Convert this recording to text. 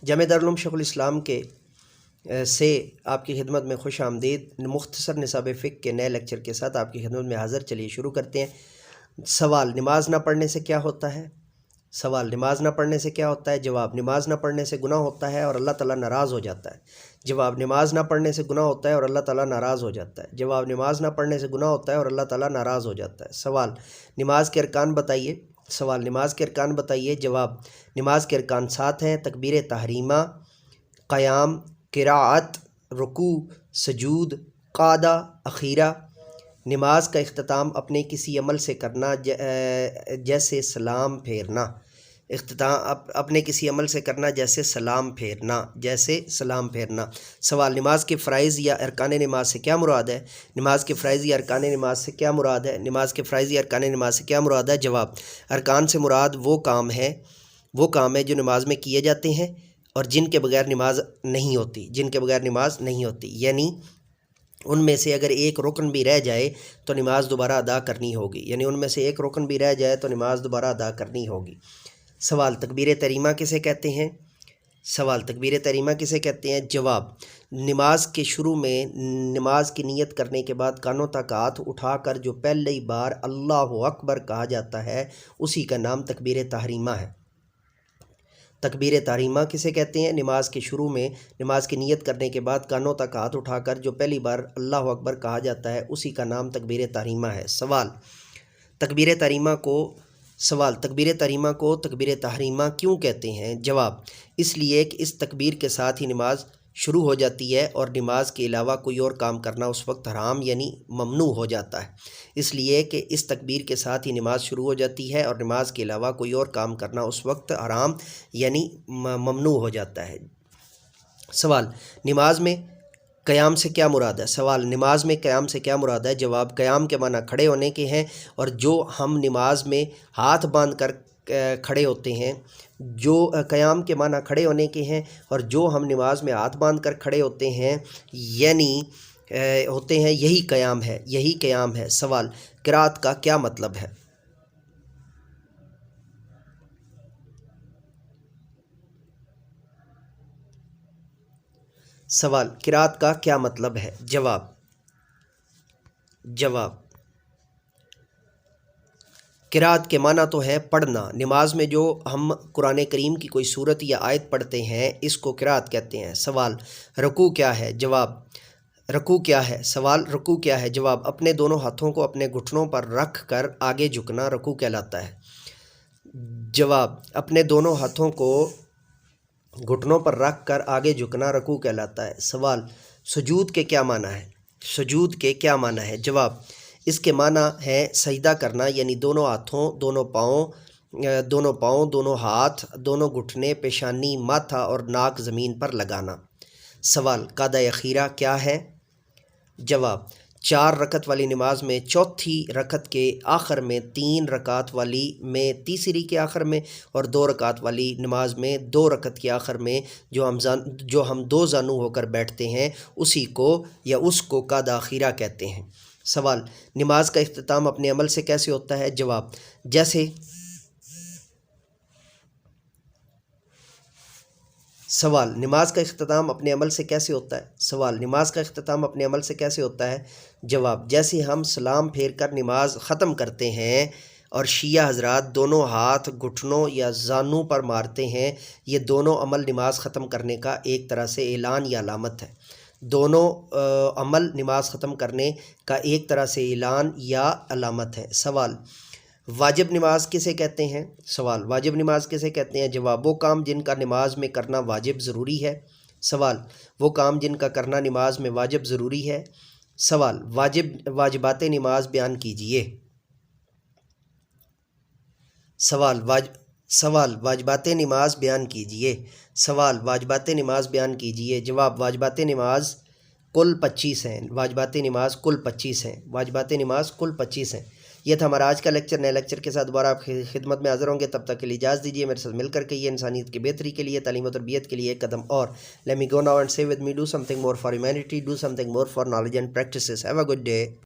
جامعہ دارالعلوم شیخ الاسلام کے سے آپ کی خدمت میں خوش آمدید۔ مختصر نصاب فقہ کے نئے لیکچر کے ساتھ آپ کی خدمت میں حاضر۔ چلیے شروع کرتے ہیں۔ سوال: نماز نہ پڑھنے سے کیا ہوتا ہے؟ سوال: نماز نہ پڑھنے سے کیا ہوتا ہے؟ جواب: نماز نہ پڑھنے سے گناہ ہوتا ہے اور اللہ تعالیٰ ناراض ہو جاتا ہے۔ جواب: نماز نہ پڑھنے سے گناہ ہوتا ہے اور اللہ تعالیٰ ناراض ہو جاتا ہے۔ جواب: نماز نہ پڑھنے سے گناہ ہوتا ہے اور اللہ تعالیٰ ناراض ہو جاتا ہے۔ سوال: نماز کے ارکان بتائیے۔ سوال: نماز کے ارکان بتائیے۔ جواب: نماز کے ارکان 7 ہیں: تکبیر تحریمہ، قیام، قراءت، رکوع، سجود، قعدہ، اخیرہ۔ نماز کا اختتام اپنے کسی عمل سے کرنا جیسے سلام پھیرنا۔ اپنے کسی عمل سے کرنا جیسے سلام پھیرنا۔ سوال: نماز کے فرائض یا ارکان نماز سے کیا مراد ہے؟ نماز کے فرائض یا ارکان نماز سے کیا مراد ہے؟ نماز کے فرائض یا ارکان نماز سے کیا مراد ہے؟ جواب: ارکان سے مراد وہ کام ہے جو نماز میں کیے جاتے ہیں اور جن کے بغیر نماز نہیں ہوتی، یعنی ان میں سے اگر ایک رکن بھی رہ جائے تو نماز دوبارہ ادا کرنی ہوگی۔ سوال: تکبیر تحریمہ کسے کہتے ہیں؟ سوال: تکبیر تحریمہ کسے کہتے ہیں؟ جواب: نماز کے شروع میں نماز کی نیت کرنے کے بعد کانوں تک ہاتھ اٹھا کر جو پہلی بار اللہ اکبر کہا جاتا ہے اسی کا نام تکبیر تحریمہ ہے۔ تکبیر تحریمہ کسے کہتے ہیں؟ نماز کے شروع میں نماز کی نیت کرنے کے بعد کانوں تک ہاتھ اٹھا کر جو پہلی بار اللہ اکبر کہا جاتا ہے اسی کا نام تکبیر تحریمہ ہے۔ سوال: تکبیر تحریمہ کو تکبیر تحریمہ کیوں کہتے ہیں؟ جواب: اس لیے کہ اس تکبیر کے ساتھ ہی نماز شروع ہو جاتی ہے اور نماز کے علاوہ کوئی اور کام کرنا اس وقت حرام یعنی ممنوع ہو جاتا ہے۔ اس لیے کہ اس تکبیر کے ساتھ ہی نماز شروع ہو جاتی ہے اور نماز کے علاوہ کوئی اور کام کرنا اس وقت حرام یعنی ممنوع ہو جاتا ہے۔ سوال: نماز میں قیام سے کیا مراد ہے؟ سوال: نماز میں قیام سے کیا مراد ہے؟ جواب: قیام کے معنی کھڑے ہونے کے ہیں اور جو ہم نماز میں ہاتھ باندھ کر کھڑے ہوتے ہیں، قیام کے معنی کھڑے ہونے کے ہیں اور جو ہم نماز میں ہاتھ باندھ کر کھڑے ہوتے ہیں یہی قیام ہے۔ سوال: قرات کا کیا مطلب ہے؟ سوال: قرات کا کیا مطلب ہے؟ جواب: قرات کے معنی تو ہے پڑھنا۔ نماز میں جو ہم قرآن کریم کی کوئی سورت یا آیت پڑھتے ہیں اس کو قرات کہتے ہیں۔ سوال: رکوع کیا ہے؟ سوال: رکوع کیا ہے؟ جواب: اپنے دونوں ہاتھوں کو اپنے گھٹنوں پر رکھ کر آگے جھکنا رکوع کہلاتا ہے۔ جواب: اپنے دونوں ہاتھوں کو گھٹنوں پر رکھ کر آگے جھکنا رکوع کہلاتا ہے۔ سوال: سجود کے کیا معنی ہے؟ جواب: اس کے معنی ہے سجدہ کرنا، یعنی دونوں ہاتھوں، دونوں پاؤں، دونوں ہاتھ، دونوں گھٹنے، پیشانی، ماتھا اور ناک زمین پر لگانا۔ سوال: قعدہ اخیرہ کیا ہے؟ جواب: 4 رکعت والی نماز میں چوتھی رکعت کے آخر میں، 3 رکعت والی میں تیسری کے آخر میں اور 2 رکعت والی نماز میں 2 رکعت کے آخر میں جو ہم 2 زانو ہو کر بیٹھتے ہیں اس کو قعدہ اخیرہ کہتے ہیں۔ سوال: نماز کا اختتام اپنے عمل سے کیسے ہوتا ہے؟ جواب: سوال: نماز کا اختتام اپنے عمل سے کیسے ہوتا ہے؟ سوال: نماز کا اختتام اپنے عمل سے کیسے ہوتا ہے؟ جواب: جیسے ہم سلام پھیر کر نماز ختم کرتے ہیں اور شیعہ حضرات دونوں ہاتھ گھٹنوں یا زانوں پر مارتے ہیں، یہ دونوں عمل نماز ختم کرنے کا ایک طرح سے اعلان یا علامت ہے۔ دونوں عمل نماز ختم کرنے کا ایک طرح سے اعلان یا علامت ہے۔ سوال: واجب نماز کسے کہتے ہیں؟ سوال: واجب نماز کسے کہتے ہیں؟ جواب: وہ کام جن کا نماز میں کرنا واجب ضروری ہے۔ سوال: وہ کام جن کا کرنا نماز میں واجب ضروری ہے۔ سوال: واجبات نماز بیان کیجیے۔ سوال: واجبات نماز بیان کیجیے۔ سوال: واجبات نماز بیان کیجیے۔ جواب: واجبات نماز کل 25 ہیں۔ یہ تھا ہمارا آج کا لیکچر۔ نئے لیکچر کے ساتھ دوبارہ آپ کی خدمت میں حاضر ہوں گے، تب تک کے لیے اجازت دیجیے۔ میرے ساتھ مل کر کے یہ انسانیت کی بہتری کے لیے، تعلیم و تربیت کے لیے ایک قدم اور۔ Let me go now and say with me, do something more for humanity, do something more for knowledge and practices. Have a good day.